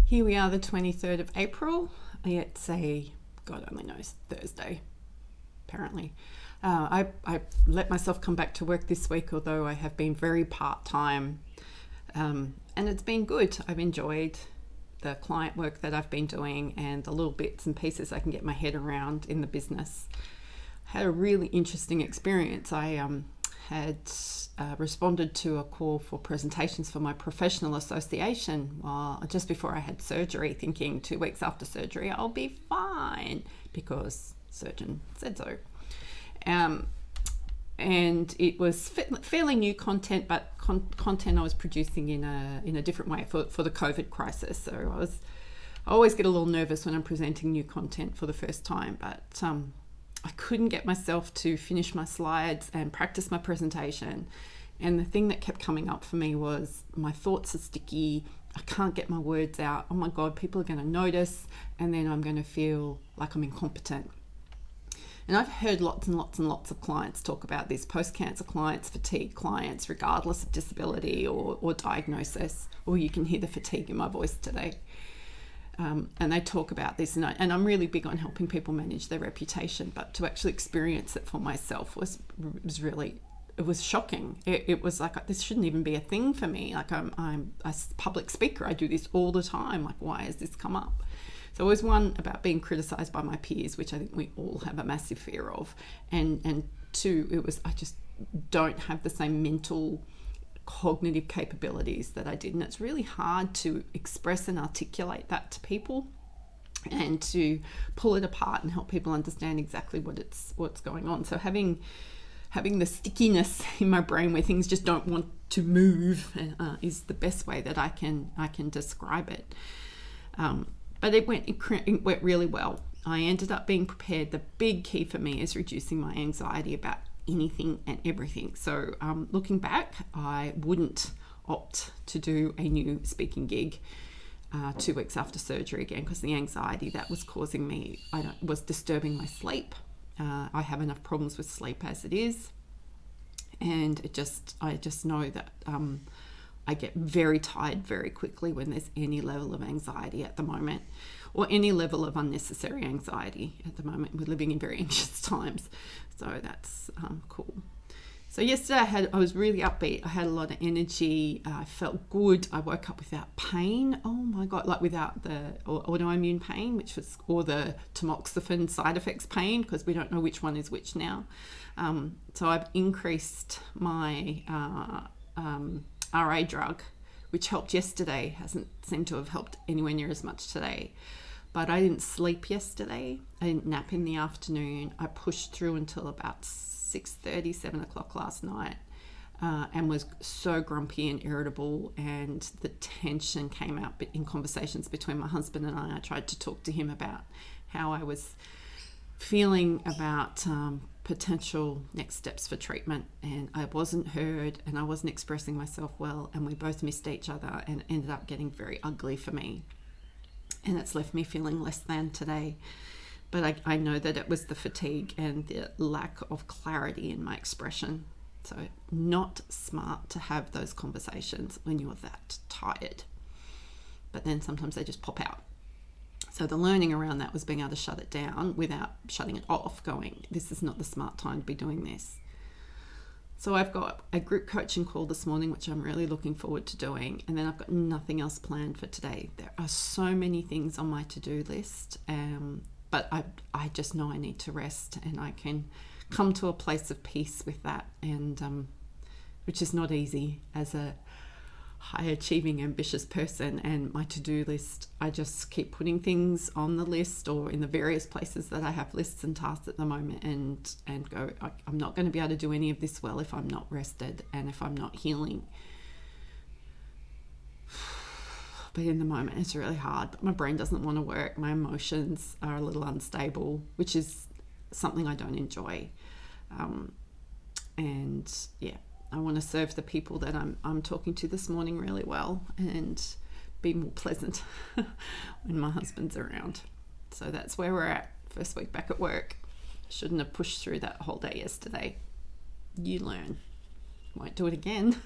Here we are, the 23rd of April. It's a, God only knows, Thursday, apparently. I let myself come back to work this week, although I have been very part-time, and it's been good. I've enjoyed the client work that I've been doing and the little bits and pieces I can get my head around in the business. I had a really interesting experience. I had responded to a call for presentations for my professional association just before I had surgery, thinking 2 weeks after surgery I'll be fine because surgeon said so. And it was fairly new content, but content I was producing in a different way for the COVID crisis. So I always get a little nervous when I'm presenting new content for the first time, but I couldn't get myself to finish my slides and practice my presentation. And the thing that kept coming up for me was my thoughts are sticky. I can't get my words out. Oh my God, people are going to notice, and then I'm going to feel like I'm incompetent. And I've heard lots and lots and lots of clients talk about this, post-cancer clients, fatigue clients, regardless of disability or diagnosis, or you can hear the fatigue in my voice today. And they talk about this, and I'm really big on helping people manage their reputation, but to actually experience it for myself was really, it was shocking. It was like, this shouldn't even be a thing for me. Like I'm a public speaker. I do this all the time. Like, why has this come up? So it was one about being criticized by my peers, which I think we all have a massive fear of. And two, it was, I just don't have the same mental cognitive capabilities that I did, and it's really hard to express and articulate that to people and to pull it apart and help people understand exactly what's going on. So having the stickiness in my brain where things just don't want to move is the best way that I can describe it. But it went really well. I ended up being prepared. The big key for me is reducing my anxiety about anything and everything. So looking back, I wouldn't opt to do a new speaking gig 2 weeks after surgery again, because the anxiety that was causing me was disturbing my sleep. I have enough problems with sleep as it is, and I just know that I get very tired very quickly when there's any level of anxiety at the moment, or any level of unnecessary anxiety at the moment. We're living in very anxious times, so that's cool. So yesterday I was really upbeat. I had a lot of energy. I felt good. I woke up without pain. Oh my God, like without the autoimmune pain, or the tamoxifen side effects pain, because we don't know which one is which now. So I've increased my RA drug, which helped yesterday. Hasn't seemed to have helped anywhere near as much today. But I didn't sleep yesterday. I didn't nap in the afternoon. I pushed through until about 6:30, 7 o'clock last night, and was so grumpy and irritable, and the tension came out in conversations between my husband and I. I tried to talk to him about how I was feeling about potential next steps for treatment, and I wasn't heard, and I wasn't expressing myself well, and we both missed each other, and it ended up getting very ugly for me, and it's left me feeling less than today. But I know that it was the fatigue and the lack of clarity in my expression. So not smart to have those conversations when you're that tired, but then sometimes they just pop out. So the learning around that was being able to shut it down without shutting it off, going, this is not the smart time to be doing this. So I've got a group coaching call this morning, which I'm really looking forward to doing. And then I've got nothing else planned for today. There are so many things on my to-do list, but I just know I need to rest, and I can come to a place of peace with that, and which is not easy as a high achieving, ambitious person. And my to-do list, I just keep putting things on the list or in the various places that I have lists and tasks at the moment, and go, I'm not going to be able to do any of this well if I'm not rested and if I'm not healing. But in the moment it's really hard. My brain doesn't want to work. My emotions are a little unstable, which is something I don't enjoy. And yeah, I want to serve the people that I'm talking to this morning really well, and be more pleasant when my husband's around. So that's where we're at. First week back at work. Shouldn't have pushed through that whole day yesterday. You learn. Won't do it again.